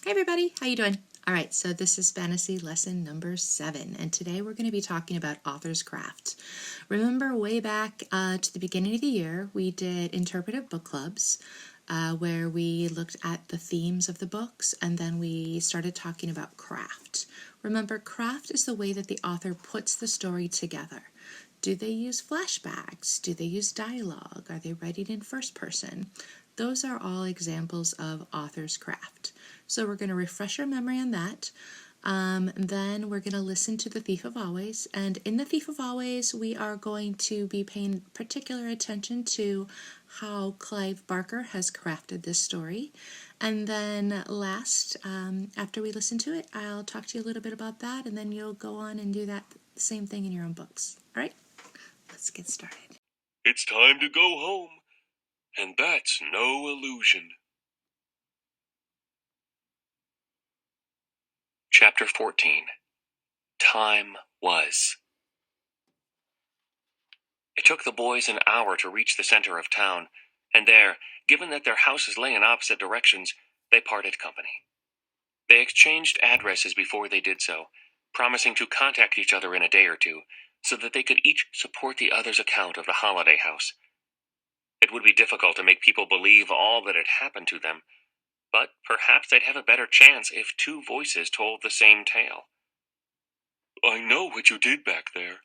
Hey everybody, how you doing? All right, so this is fantasy lesson number 7, and today we're going to be talking about author's craft. Remember way back to the beginning of the year, we did interpretive book clubs where we looked at the themes of the books and then we started talking about craft. Remember, craft is the way that the author puts the story together. Do they use flashbacks? Do they use dialogue? Are they writing in first person? Those are all examples of author's craft. So we're going to refresh our memory on that. Then we're going to listen to The Thief of Always. And in The Thief of Always, we are going to be paying particular attention to how Clive Barker has crafted this story. And then last, after we listen to it, I'll talk to you a little bit about that, and then you'll go on and do that same thing in your own books. All right? Let's get started. It's time to go home, and that's no illusion. Chapter 14. Time Was. It took the boys an hour to reach the center of town, and there, given that their houses lay in opposite directions, they parted company. They exchanged addresses before they did so, promising to contact each other in a day or two, so that they could each support the other's account of the holiday house. It would be difficult to make people believe all that had happened to them, but perhaps they'd have a better chance if two voices told the same tale. "I know what you did back there,"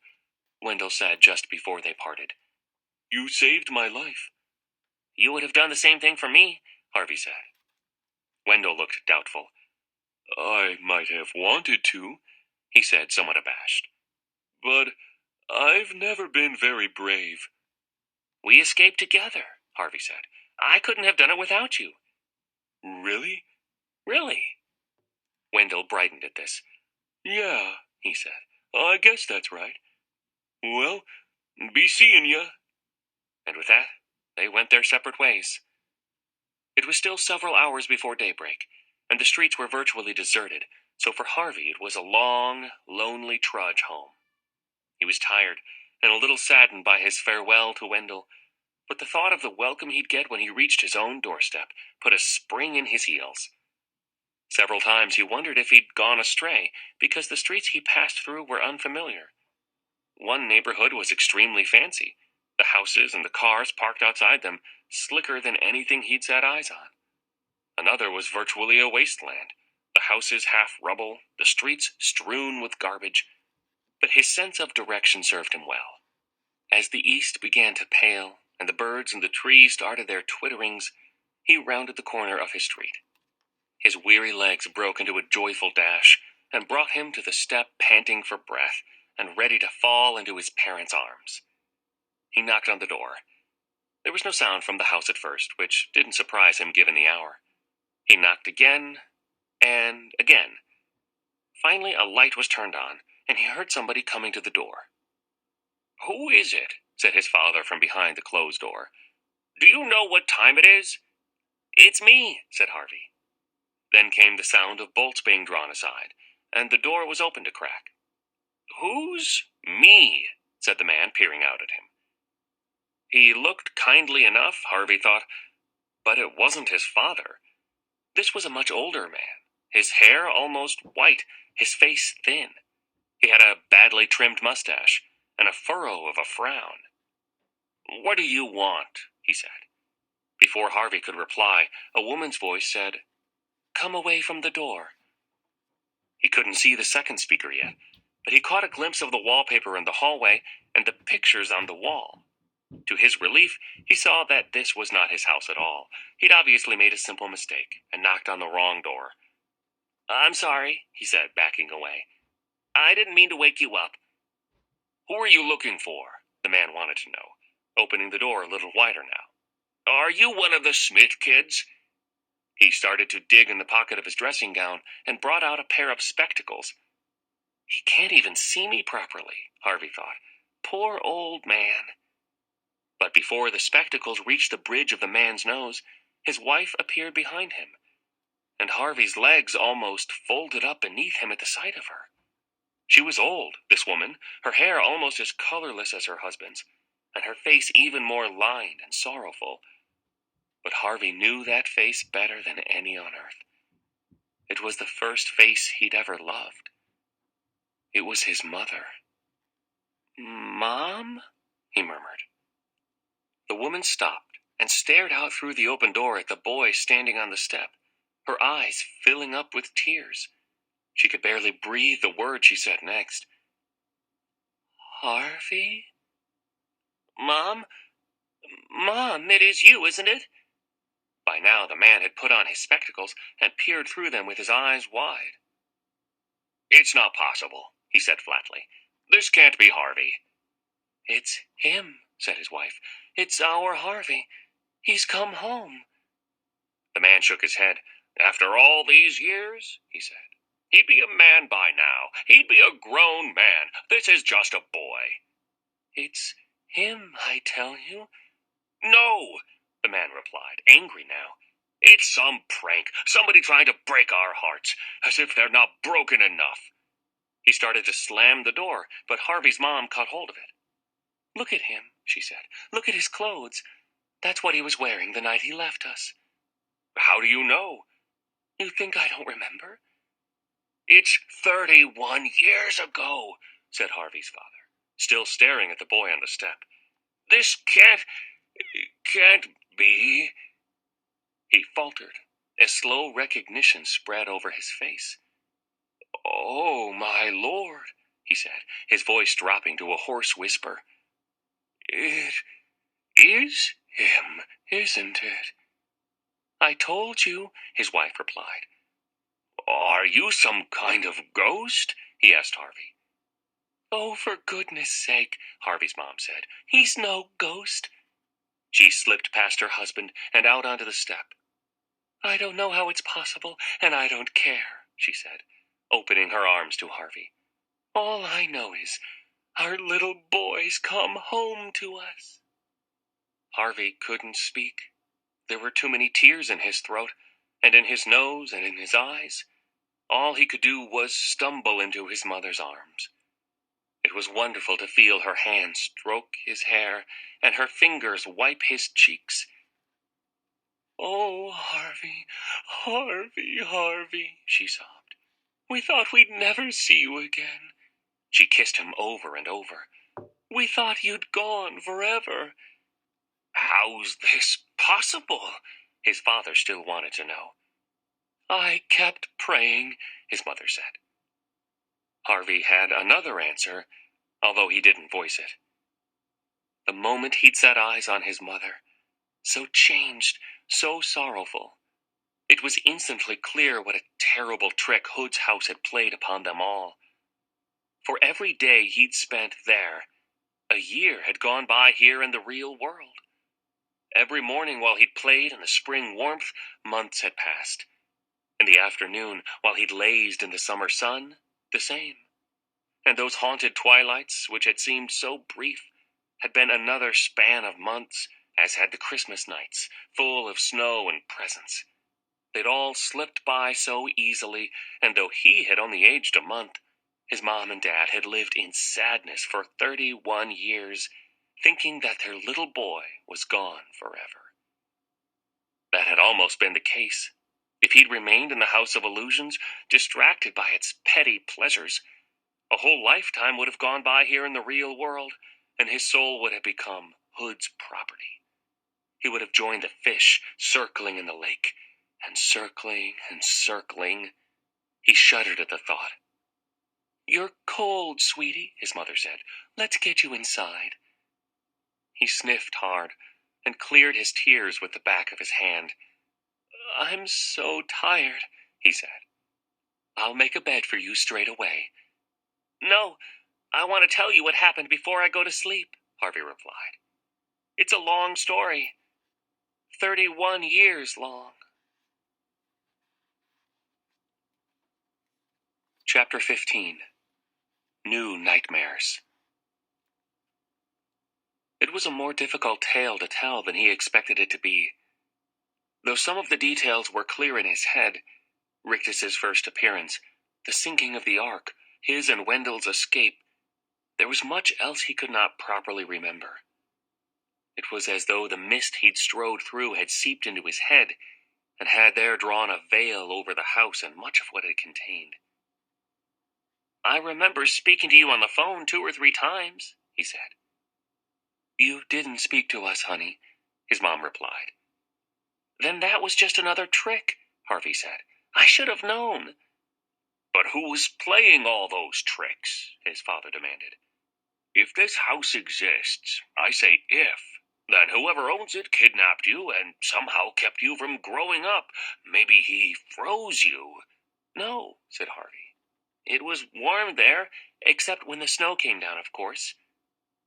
Wendell said just before they parted. "You saved my life." "You would have done the same thing for me," Harvey said. Wendell looked doubtful. "I might have wanted to," he said, somewhat abashed. "But I've never been very brave." "We escaped together," Harvey said. "I couldn't have done it without you." "Really?" "Really." Wendell brightened at this. "Yeah," he said. "I guess that's right. Well, be seeing ya." And with that, they went their separate ways. It was still several hours before daybreak, and the streets were virtually deserted, so for Harvey it was a long, lonely trudge home. He was tired, and a little saddened by his farewell to Wendell, but the thought of the welcome he'd get when he reached his own doorstep put a spring in his heels. Several times he wondered if he'd gone astray, because the streets he passed through were unfamiliar. One neighborhood was extremely fancy, the houses and the cars parked outside them slicker than anything he'd set eyes on. Another was virtually a wasteland, the houses half rubble, the streets strewn with garbage. But his sense of direction served him well. As the east began to pale, and the birds in the trees started their twitterings, he rounded the corner of his street. His weary legs broke into a joyful dash, and brought him to the step panting for breath, and ready to fall into his parents' arms. He knocked on the door. There was no sound from the house at first, which didn't surprise him given the hour. He knocked again, and again. Finally, a light was turned on, and he heard somebody coming to the door. "Who is it?" said his father from behind the closed door. "Do you know what time it is?" "It's me," said Harvey. Then came the sound of bolts being drawn aside, and the door was opened a crack. "Who's me?" said the man, peering out at him. He looked kindly enough, Harvey thought, but it wasn't his father. This was a much older man, his hair almost white, his face thin. He had a badly trimmed mustache, and a furrow of a frown. "What do you want?" he said. Before Harvey could reply, a woman's voice said, "Come away from the door." He couldn't see the second speaker yet, but he caught a glimpse of the wallpaper in the hallway and the pictures on the wall. To his relief, he saw that this was not his house at all. He'd obviously made a simple mistake and knocked on the wrong door. "I'm sorry," he said, backing away. "I didn't mean to wake you up." "Who are you looking for?" the man wanted to know, opening the door a little wider now. "Are you one of the Smith kids?" He started to dig in the pocket of his dressing gown and brought out a pair of spectacles. He can't even see me properly, Harvey thought. Poor old man. But before the spectacles reached the bridge of the man's nose, his wife appeared behind him, and Harvey's legs almost folded up beneath him at the sight of her. She was old, this woman, her hair almost as colorless as her husband's, and her face even more lined and sorrowful. But Harvey knew that face better than any on earth. It was the first face he'd ever loved. It was his mother. "Mom?" he murmured. The woman stopped and stared out through the open door at the boy standing on the step, her eyes filling up with tears. She could barely breathe the word she said next. "Harvey?" "Mom? Mom, it is you, isn't it?" By now the man had put on his spectacles and peered through them with his eyes wide. "It's not possible," he said flatly. "This can't be Harvey." "It's him," said his wife. "It's our Harvey. He's come home." The man shook his head. "After all these years?" he said. "He'd be a man by now. He'd be a grown man. This is just a boy." "It's him, I tell you." "No," the man replied, angry now. "It's some prank. Somebody trying to break our hearts, as if they're not broken enough." He started to slam the door, but Harvey's mom caught hold of it. "Look at him," she said. "Look at his clothes. That's what he was wearing the night he left us." "How do you know?" "You think I don't remember?" "It's 31 years ago," said Harvey's father, still staring at the boy on the step. "This can't be." He faltered, as slow recognition spread over his face. "Oh, my Lord," he said, his voice dropping to a hoarse whisper. "It is him, isn't it?" "I told you," his wife replied. "Are you some kind of ghost?" he asked Harvey. "Oh, for goodness sake," Harvey's mom said. "He's no ghost." She slipped past her husband and out onto the step. "I don't know how it's possible, and I don't care," she said, opening her arms to Harvey. "All I know is our little boy's come home to us." Harvey couldn't speak. There were too many tears in his throat, and in his nose and in his eyes. All he could do was stumble into his mother's arms. It was wonderful to feel her hands stroke his hair and her fingers wipe his cheeks. "Oh, Harvey, Harvey, Harvey," she sobbed. "We thought we'd never see you again." She kissed him over and over. "We thought you'd gone forever." "How's this possible?" his father still wanted to know. "I kept praying," his mother said. Harvey had another answer, although he didn't voice it. The moment he'd set eyes on his mother, so changed, so sorrowful, it was instantly clear what a terrible trick Hood's house had played upon them all. For every day he'd spent there, a year had gone by here in the real world. Every morning while he'd played in the spring warmth, months had passed. In the afternoon, while he'd lazed in the summer sun, the same. And those haunted twilights, which had seemed so brief, had been another span of months, as had the Christmas nights, full of snow and presents. They'd all slipped by so easily, and though he had only aged a month, his mom and dad had lived in sadness for 31 years, thinking that their little boy was gone forever. That had almost been the case. If he'd remained in the House of Illusions, distracted by its petty pleasures, a whole lifetime would have gone by here in the real world, and his soul would have become Hood's property. He would have joined the fish circling in the lake, and circling and circling. He shuddered at the thought. "You're cold, sweetie," his mother said. "Let's get you inside." He sniffed hard and cleared his tears with the back of his hand. "I'm so tired," he said. "I'll make a bed for you straight away." "No, I want to tell you what happened before I go to sleep," Harvey replied. "It's a long story. 31 years long." Chapter 15. New Nightmares. It was a more difficult tale to tell than he expected it to be. Though some of the details were clear in his head, Rictus's first appearance, the sinking of the Ark, his and Wendell's escape, there was much else he could not properly remember. It was as though the mist he'd strode through had seeped into his head, and had there drawn a veil over the house and much of what it contained. "I remember speaking to you on the phone 2 or 3 times," he said. "You didn't speak to us, honey," his mom replied. "Then that was just another trick," Harvey said. "I should have known." "But who's playing all those tricks?" his father demanded. "If this house exists, I say if, then whoever owns it kidnapped you and somehow kept you from growing up. Maybe he froze you." "No," said Harvey. "It was warm there, except when the snow came down, of course."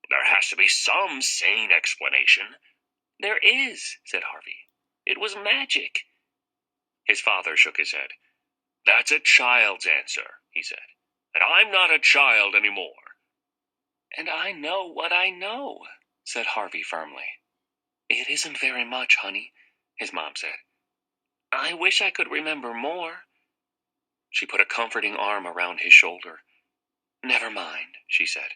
"There has to be some sane explanation." "There is," said Harvey. "It was magic." His father shook his head. "That's a child's answer," he said. "And I'm not a child anymore." "And I know what I know," said Harvey firmly. "It isn't very much, honey," his mom said. "I wish I could remember more." She put a comforting arm around his shoulder. "Never mind," she said.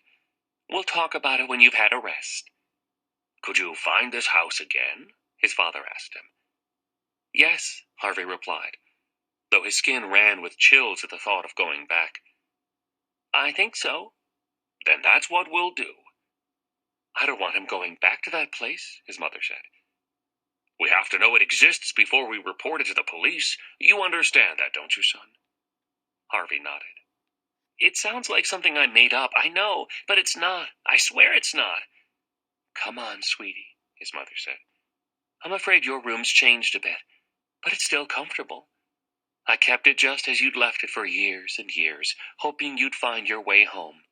"We'll talk about it when you've had a rest." "Could you find this house again?" his father asked him. "Yes," Harvey replied, though his skin ran with chills at the thought of going back. "I think so." "Then that's what we'll do." "I don't want him going back to that place," his mother said. "We have to know it exists before we report it to the police. You understand that, don't you, son?" Harvey nodded. "It sounds like something I made up, I know, but it's not. I swear it's not." "Come on, sweetie," his mother said. "I'm afraid your room's changed a bit, but it's still comfortable. I kept it just as you'd left it for years and years, hoping you'd find your way home.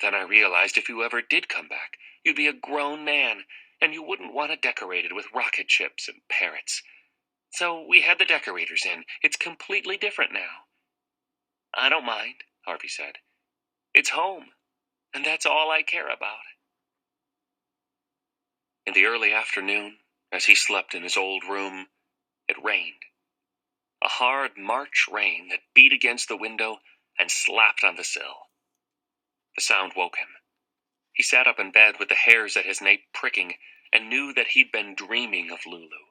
Then I realized if you ever did come back, you'd be a grown man, and you wouldn't want it decorated with rocket ships and parrots. So we had the decorators in. It's completely different now." "I don't mind," Harvey said. "It's home, and that's all I care about." In the early afternoon, as he slept in his old room, it rained. A hard March rain that beat against the window and slapped on the sill. The sound woke him. He sat up in bed with the hairs at his nape pricking and knew that he'd been dreaming of Lulu.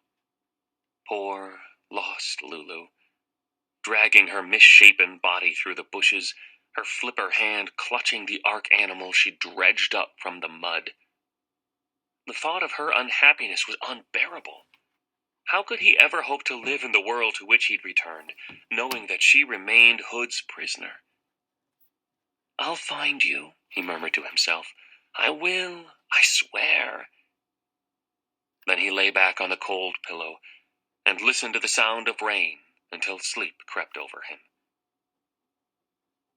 Poor, lost Lulu. Dragging her misshapen body through the bushes, her flipper hand clutching the ark animal she dredged up from the mud. The thought of her unhappiness was unbearable. How could he ever hope to live in the world to which he'd returned, knowing that she remained Hood's prisoner? "I'll find you," he murmured to himself. "I will, I swear." Then he lay back on the cold pillow and listened to the sound of rain until sleep crept over him.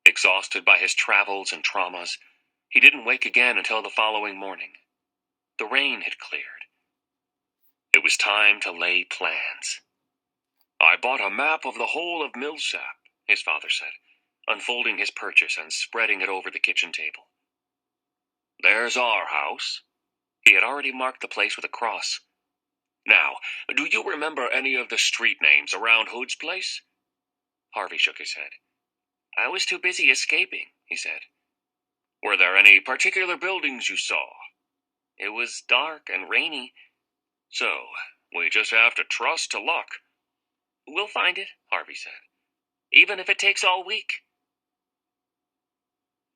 Exhausted by his travels and traumas, he didn't wake again until the following morning. The rain had cleared. It was time to lay plans. "I bought a map of the whole of Millsap," his father said, unfolding his purchase and spreading it over the kitchen table. "There's our house." He had already marked the place with a cross. "Now, do you remember any of the street names around Hood's place?" Harvey shook his head. "I was too busy escaping," he said. "Were there any particular buildings you saw?" "It was dark and rainy." "So, we just have to trust to luck." "We'll find it," Harvey said, "even if it takes all week."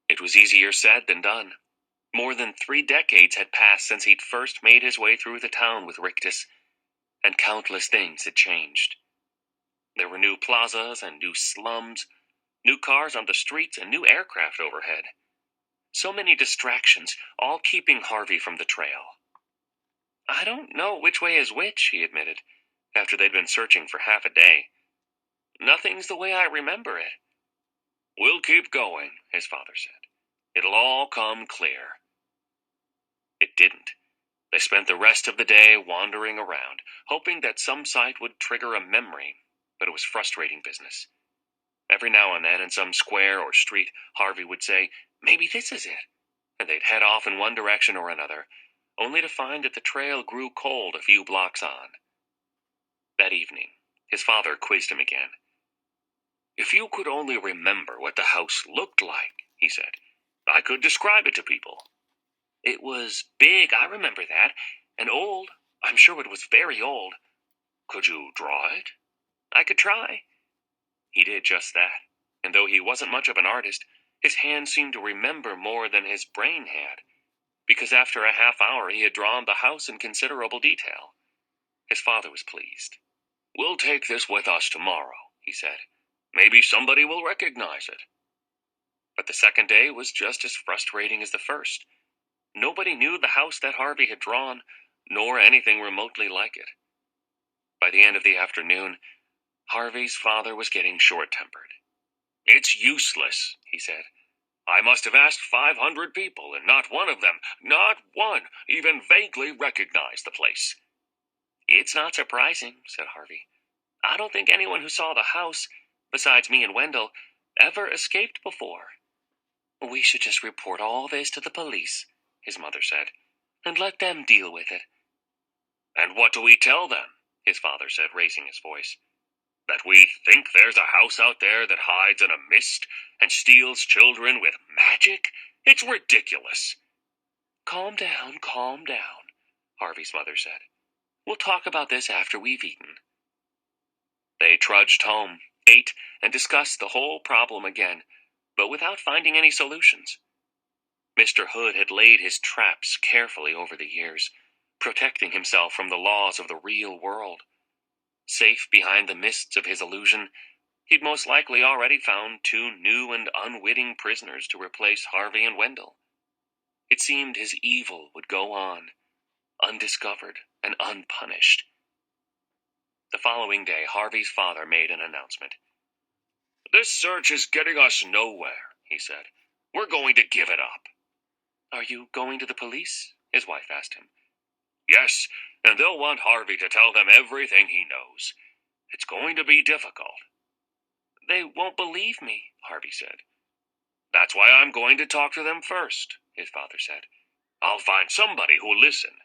It was easier said than done. More than 3 decades had passed since he'd first made his way through the town with Rictus, and countless things had changed. There were new plazas and new slums, new cars on the streets and new aircraft overhead. So many distractions, all keeping Harvey from the trail. "I don't know which way is which," he admitted, after they'd been searching for half a day. "Nothing's the way I remember it." "We'll keep going," his father said. "It'll all come clear." It didn't. They spent the rest of the day wandering around, hoping that some sight would trigger a memory, but it was frustrating business. Every now and then in some square or street, Harvey would say, "Maybe this is it," and they'd head off in one direction or another, only to find that the trail grew cold a few blocks on. That evening, his father quizzed him again. "If you could only remember what the house looked like," he said, "I could describe it to people." "It was big, I remember that, and old. I'm sure it was very old." Could you draw it? I could try. He did just that, and though he wasn't much of an artist, his hand seemed to remember more than his brain had, because after a half hour he had drawn the house in considerable detail. His father was pleased. "We'll take this with us tomorrow," he said. "Maybe somebody will recognize it." But the second day was just as frustrating as the first. Nobody knew the house that Harvey had drawn, nor anything remotely like it. By the end of the afternoon, Harvey's father was getting short-tempered. "It's useless," he said. "I must have asked 500 people, and not one of them, not one, even vaguely recognized the place." "It's not surprising," said Harvey. "I don't think anyone who saw the house, besides me and Wendell, ever escaped before." "We should just report all this to the police," his mother said, "and let them deal with it." "And what do we tell them?" his father said, raising his voice. "That we think there's a house out there that hides in a mist and steals children with magic? It's ridiculous." Calm down," Harvey's mother said. "We'll talk about this after we've eaten." They trudged home, ate, and discussed the whole problem again, but without finding any solutions. Mr. Hood had laid his traps carefully over the years, protecting himself from the laws of the real world. Safe behind the mists of his illusion, he'd most likely already found 2 new and unwitting prisoners to replace Harvey and Wendell. It seemed his evil would go on, undiscovered and unpunished. The following day, Harvey's father made an announcement. "This search is getting us nowhere," he said. "We're going to give it up." "Are you going to the police?" his wife asked him. "Yes, and they'll want Harvey to tell them everything he knows. It's going to be difficult." "They won't believe me," Harvey said. "That's why I'm going to talk to them first," his father said. "I'll find somebody who'll listen."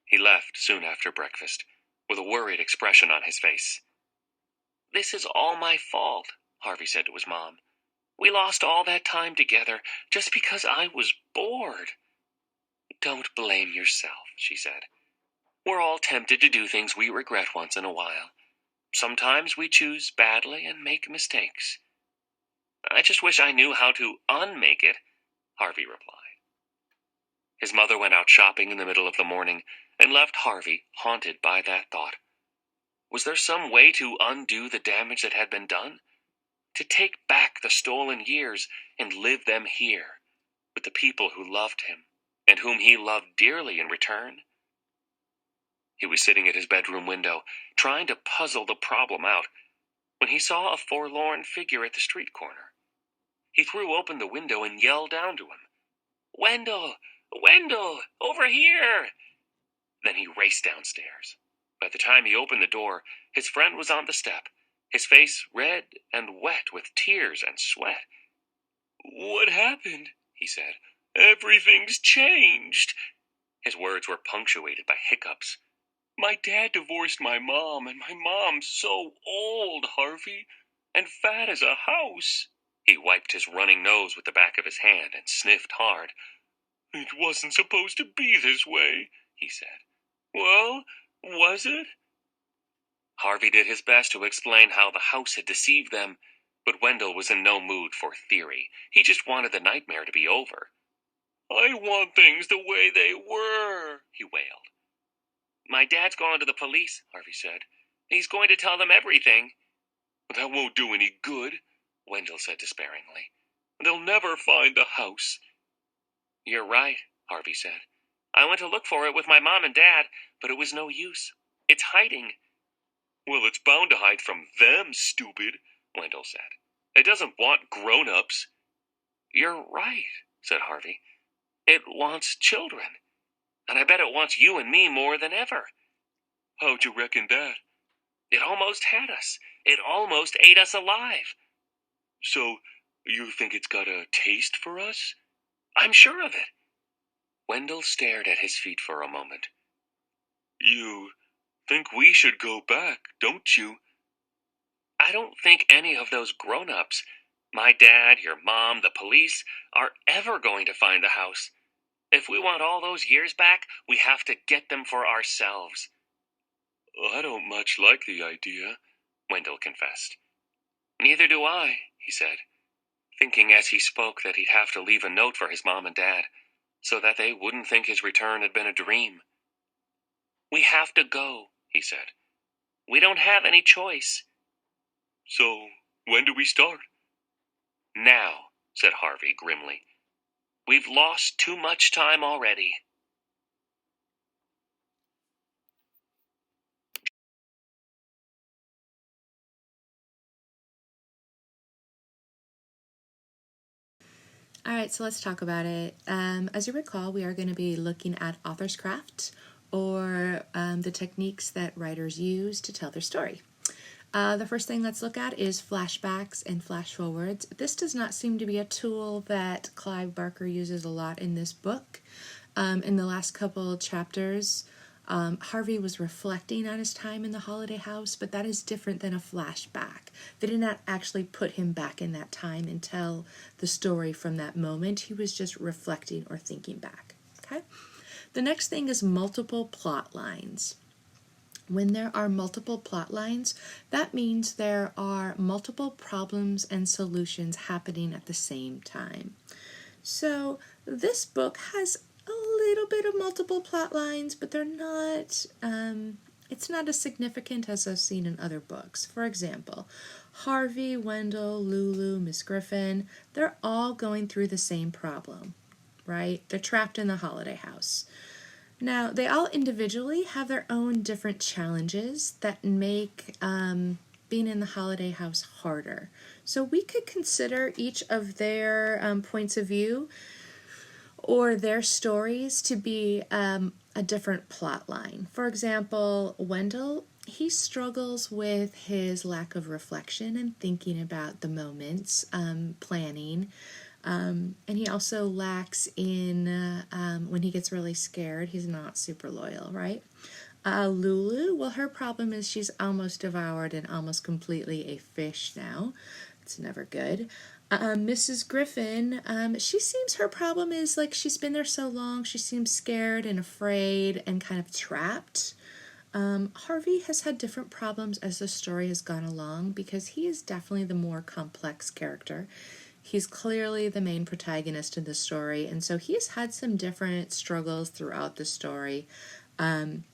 He left soon after breakfast, with a worried expression on his face. "This is all my fault," Harvey said to his mom. "We lost all that time together just because I was bored." "Don't blame yourself," she said. "We're all tempted to do things we regret once in a while. Sometimes we choose badly and make mistakes." "I just wish I knew how to unmake it," Harvey replied. His mother went out shopping in the middle of the morning and left Harvey haunted by that thought. Was there some way to undo the damage that had been done? To take back the stolen years and live them here, with the people who loved him, and whom he loved dearly in return? He was sitting at his bedroom window, trying to puzzle the problem out, when he saw a forlorn figure at the street corner. He threw open the window and yelled down to him, "Wendell! Wendell! Over here!" Then he raced downstairs. By the time he opened the door, his friend was on the step, his face red and wet with tears and sweat. "What happened?" he said. "Everything's changed." His words were punctuated by hiccups. "My dad divorced my mom, and my mom's so old, Harvey, and fat as a house." He wiped his running nose with the back of his hand and sniffed hard. "It wasn't supposed to be this way," he said. "Well, was it?" Harvey did his best to explain how the house had deceived them, but Wendell was in no mood for theory. He just wanted the nightmare to be over. "I want things the way they were," he wailed. "My dad's gone to the police," Harvey said. "He's going to tell them everything." "That won't do any good," Wendell said despairingly. "They'll never find the house." "You're right," Harvey said. "I went to look for it with my mom and dad, but it was no use. It's hiding." "Well, it's bound to hide from them, stupid," Wendell said. "It doesn't want grown-ups." "You're right," said Harvey. "It wants children. And I bet it wants you and me more than ever." "How'd you reckon that?" "It almost had us. It almost ate us alive." "So, you think it's got a taste for us?" "I'm sure of it." Wendell stared at his feet for a moment. "You think we should go back, don't you?" "I don't think any of those grown-ups, my dad, your mom, the police, are ever going to find the house. If we want all those years back, we have to get them for ourselves." I don't much like the idea, Wendell confessed. Neither do I, he said, thinking as he spoke that he'd have to leave a note for his mom and dad, so that they wouldn't think his return had been a dream. We have to go, he said. We don't have any choice. So, when do we start? Now, said Harvey grimly. We've lost too much time already. All right, so let's talk about it. As you recall, we are going to be looking at author's craft, or the techniques that writers use to tell their story. The first thing let's look at is flashbacks and flash forwards. This does not seem to be a tool that Clive Barker uses a lot in this book. In the last couple chapters, Harvey was reflecting on his time in the holiday house, but that is different than a flashback. They did not actually put him back in that time and tell the story from that moment. He was just reflecting or thinking back. Okay. The next thing is multiple plot lines. When there are multiple plot lines, that means there are multiple problems and solutions happening at the same time. So this book has a little bit of multiple plot lines, but they're not, it's not as significant as I've seen in other books. For example, Harvey, Wendell, Lulu, Miss Griffin, they're all going through the same problem, right? They're trapped in the holiday house. Now, they all individually have their own different challenges that make being in the holiday house harder. So we could consider each of their points of view or their stories to be a different plot line. For example, Wendell, he struggles with his lack of reflection and thinking about the moments, planning. And he also lacks in, when he gets really scared, he's not super loyal, right? Lulu, well, her problem is she's almost devoured and almost completely a fish now. It's never good. Mrs. Griffin, she seems her problem is like she's been there so long, she seems scared and afraid and kind of trapped. Harvey has had different problems as the story has gone along because he is definitely the more complex character. He's clearly the main protagonist in the story, and so he has had some different struggles throughout the story.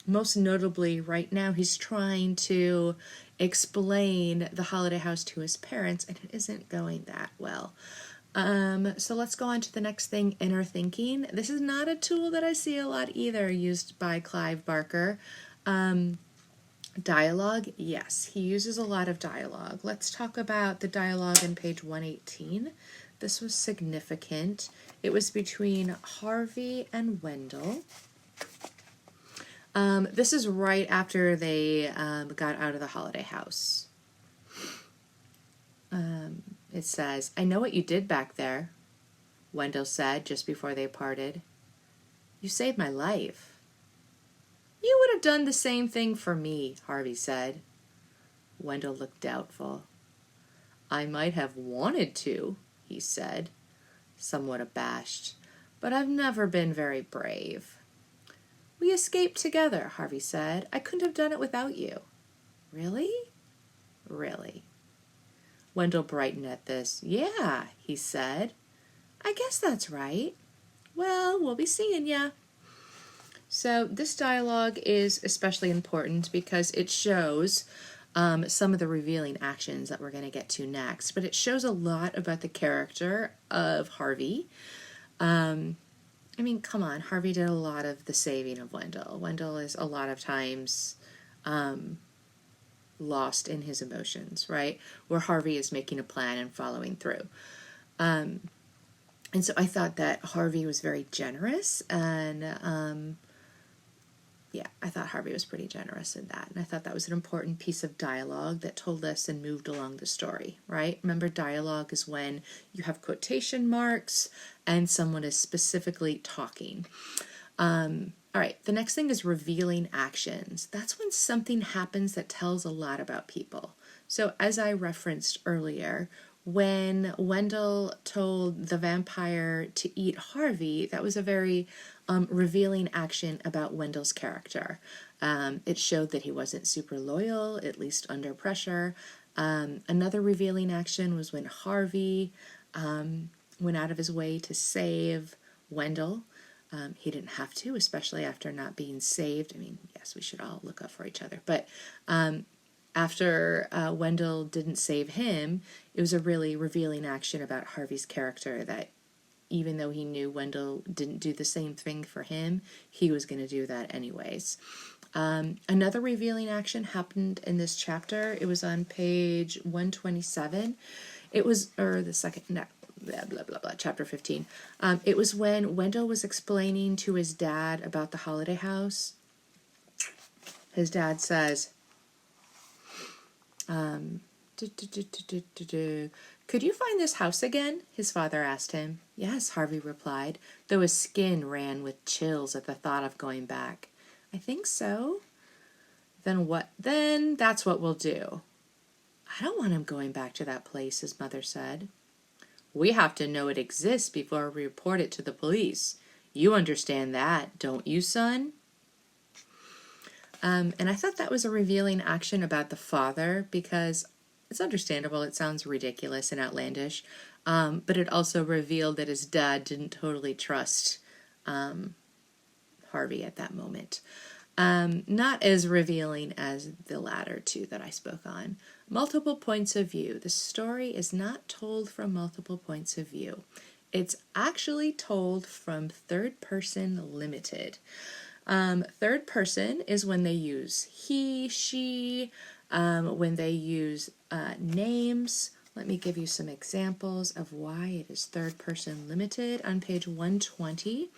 Most notably, right now, he's trying to explain the holiday house to his parents, and it isn't going that well. So let's go on to the next thing, inner thinking. This is not a tool that I see a lot either used by Clive Barker. Dialogue, yes, he uses a lot of dialogue. Let's talk about the dialogue on page 118. This was significant. It was between Harvey and Wendell. This is right after they got out of the holiday house. It says, "I know what you did back there," Wendell said just before they parted. "You saved my life." "You would have done the same thing for me," Harvey said. Wendell looked doubtful. "I might have wanted to," he said, somewhat abashed, "but I've never been very brave." "We escaped together," Harvey said. "I couldn't have done it without you." "Really?" "Really." Wendell brightened at this. "Yeah," he said. "I guess that's right. Well, we'll be seeing ya." So this dialogue is especially important because it shows some of the revealing actions that we're going to get to next, but it shows a lot about the character of Harvey. I mean, come on, Harvey did a lot of the saving of Wendell. Wendell is a lot of times lost in his emotions, right? Where Harvey is making a plan and following through. And so I thought that Harvey was very generous, and yeah, I thought Harvey was pretty generous in that. And I thought that was an important piece of dialogue that told us and moved along the story, right? Remember, dialogue is when you have quotation marks and someone is specifically talking. All right, the next thing is revealing actions. That's when something happens that tells a lot about people. So as I referenced earlier, when Wendell told the vampire to eat Harvey, that was a very revealing action about Wendell's character. It showed that he wasn't super loyal, at least under pressure. Another revealing action was when Harvey went out of his way to save Wendell. He didn't have to, especially after not being saved. I mean, yes, we should all look out for each other. But after Wendell didn't save him, it was a really revealing action about Harvey's character, that even though he knew Wendell didn't do the same thing for him, he was going to do that anyways. Another revealing action happened in this chapter. It was on page 127. It was, or the second, no, blah, blah, blah, blah, chapter 15. It was when Wendell was explaining to his dad about the holiday house. His dad says, "Could you find this house again?" his father asked him. "Yes," Harvey replied, though his skin ran with chills at the thought of going back. "I think so." "Then what? Then that's what we'll do." "I don't want him going back to that place," his mother said. "We have to know it exists before we report it to the police. You understand that, don't you, son?" And I thought that was a revealing action about the father, because it's understandable, it sounds ridiculous and outlandish, but it also revealed that his dad didn't totally trust Harvey at that moment. Not as revealing as the latter two that I spoke on. Multiple points of view. The story is not told from multiple points of view. It's actually told from third person limited. Third person is when they use he, she, when they use names. Let me give you some examples of why it is third person limited on page 120.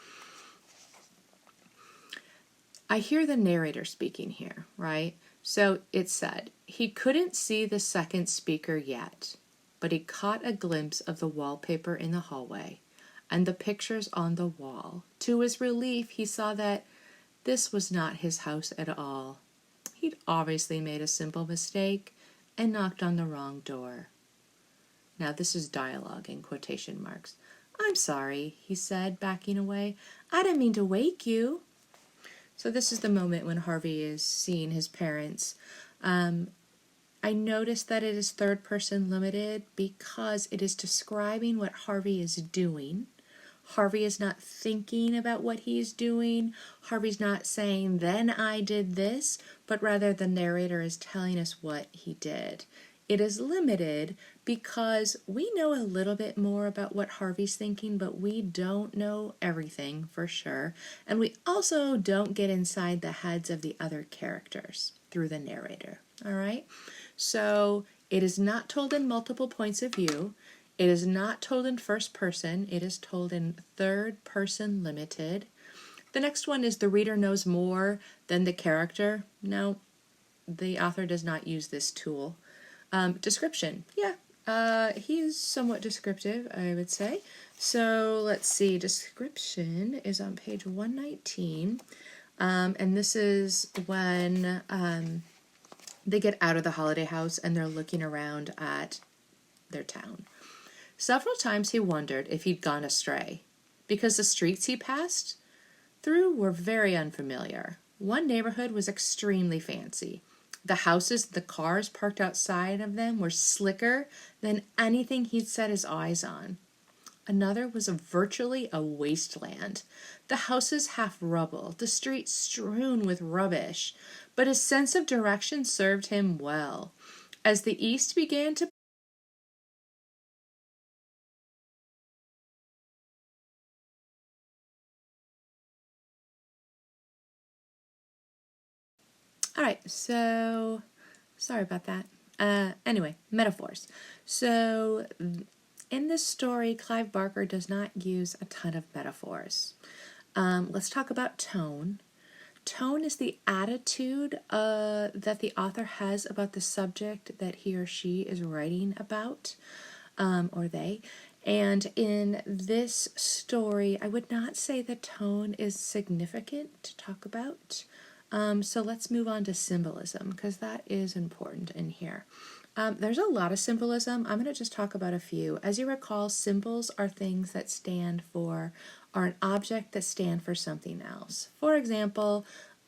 I hear the narrator speaking here, right? So it said, he couldn't see the second speaker yet, but he caught a glimpse of the wallpaper in the hallway and the pictures on the wall. To his relief, he saw that this was not his house at all. He'd obviously made a simple mistake and knocked on the wrong door. Now this is dialogue in quotation marks. "I'm sorry," he said, backing away. "I didn't mean to wake you." So this is the moment when Harvey is seeing his parents. I noticed that it is third person limited because it is describing what Harvey is doing. Harvey is not thinking about what he's doing. Harvey's not saying, "then I did this," but rather the narrator is telling us what he did. It is limited because we know a little bit more about what Harvey's thinking, but we don't know everything for sure. And we also don't get inside the heads of the other characters through the narrator. All right? So it is not told in multiple points of view. It is not told in first person. It is told in third person limited. The next one is the reader knows more than the character. No, the author does not use this tool. Description. Yeah, he is somewhat descriptive, I would say. So let's see. Description is on page 119. And this is when they get out of the holiday house and they're looking around at their town. Several times he wondered if he'd gone astray, because the streets he passed through were very unfamiliar. One neighborhood was extremely fancy. The houses, the cars parked outside of them were slicker than anything he'd set his eyes on. Another was virtually a wasteland. The houses half rubble, the streets strewn with rubbish. But his sense of direction served him well. As the east began to All right, so sorry about that. Anyway, metaphors. So in this story, Clive Barker does not use a ton of metaphors. Let's talk about tone. Tone is the attitude that the author has about the subject that he or she is writing about, or they. And in this story, I would not say the tone is significant to talk about. So let's move on to symbolism, because that is important in here. There's a lot of symbolism. I'm going to just talk about a few. As you recall, symbols are things that stand for, are an object that stand for something else. For example,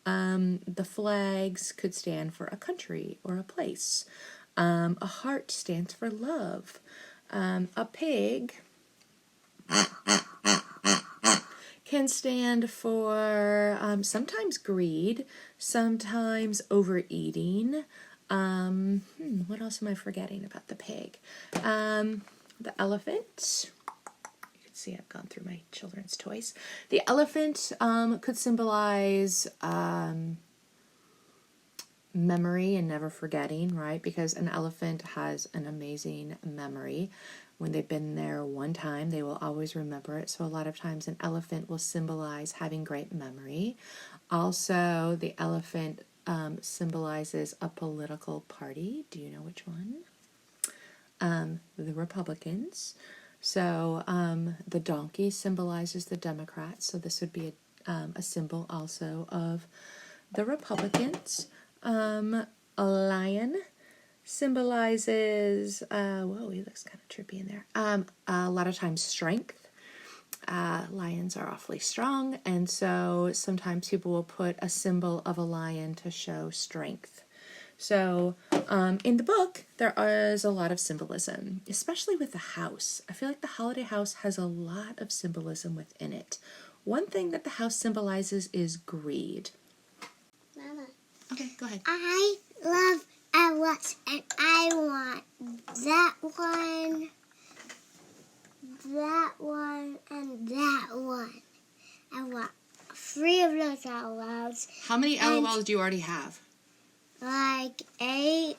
The flags could stand for a country or a place. A heart stands for love. A pig can stand for sometimes greed, sometimes overeating. What else am I forgetting about the pig? The elephant. You can see I've gone through my children's toys. The elephant could symbolize memory and never forgetting, right? Because an elephant has an amazing memory. When they've been there one time, they will always remember it. So a lot of times an elephant will symbolize having great memory. Also, the elephant symbolizes a political party. Do you know which one? The Republicans. So the donkey symbolizes the Democrats. So this would be a symbol also of the Republicans. A lion symbolizes, whoa, he looks kind of trippy in there. A lot of times strength. Lions are awfully strong, and so sometimes people will put a symbol of a lion to show strength. So in the book, there is a lot of symbolism, especially with the house. I feel like the holiday house has a lot of symbolism within it. One thing that the house symbolizes is greed. Mama. Okay, go ahead. I love Alice, and I want that one, and that one. I want 3 of those LOLs, How many LOLs do you already have? like 8.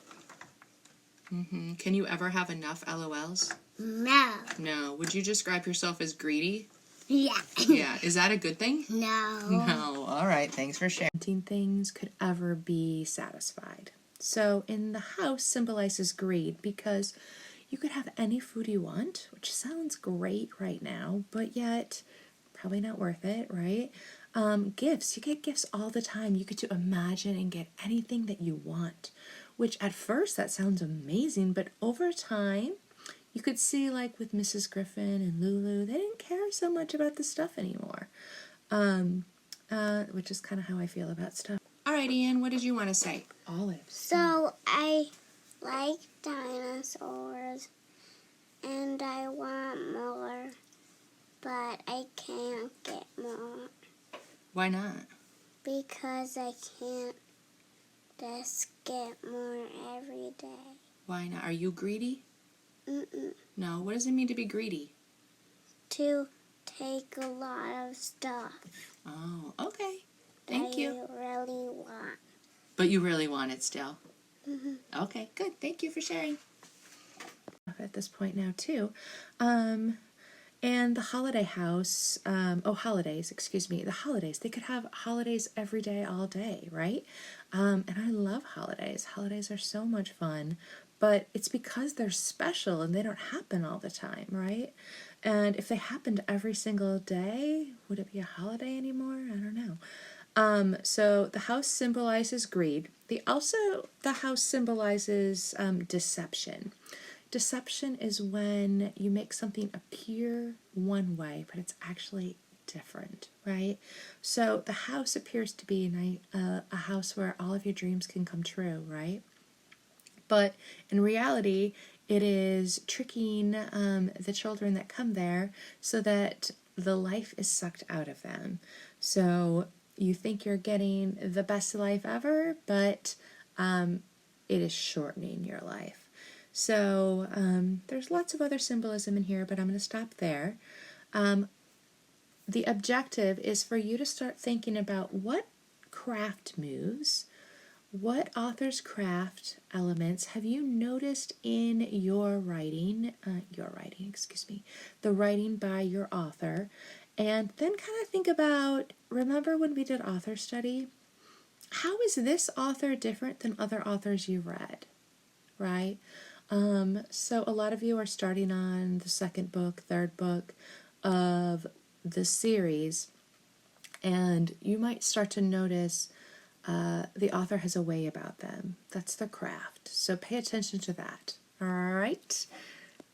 Can you ever have enough LOLs? No. No. Would you describe yourself as greedy? Yeah. Yeah. Is that a good thing? No. No. All right. Thanks for sharing. Things could ever be satisfied. So in the house symbolizes greed because you could have any food you want, which sounds great right now, but yet probably not worth it, right? Gifts. You get gifts all the time. You get to imagine and get anything that you want, which at first that sounds amazing, but over time you could see, like with Mrs. Griffin and Lulu, they didn't care so much about the stuff anymore, which is kind of how I feel about stuff. All right, Ian, what did you want to say? Olives. So I like dinosaurs, and I want more, but I can't get more Why not? because I can't just get more every day. Why not? Are you greedy? Mm-mm. No. What does it mean to be greedy? To take a lot of stuff Oh, okay. Thank you. I really want. But you really want it still. Mm-hmm. Okay, good. Thank you for sharing. At this point now, too. And the holiday house, holidays, excuse me, the holidays, they could have holidays every day, all day, right? And I love holidays. Holidays are so much fun, but it's because they're special and they don't happen all the time, right? And if they happened every single day, would it be a holiday anymore? I don't know. So the house symbolizes greed. The house symbolizes deception. Deception is when you make something appear one way, but it's actually different, right? So the house appears to be a house where all of your dreams can come true, right? But in reality, it is tricking the children that come there so that the life is sucked out of them. So you think you're getting the best life ever, but it is shortening your life. So there's lots of other symbolism in here, but I'm going to stop there. The objective is for you to start thinking about what craft moves, what author's craft elements have you noticed in your writing, the writing by your author, and then kind of think about, remember when we did author study? How is this author different than other authors you've read, right? So a lot of you are starting on the second book, third book of the series, and you might start to notice the author has a way about them. That's their craft. So pay attention to that. All right.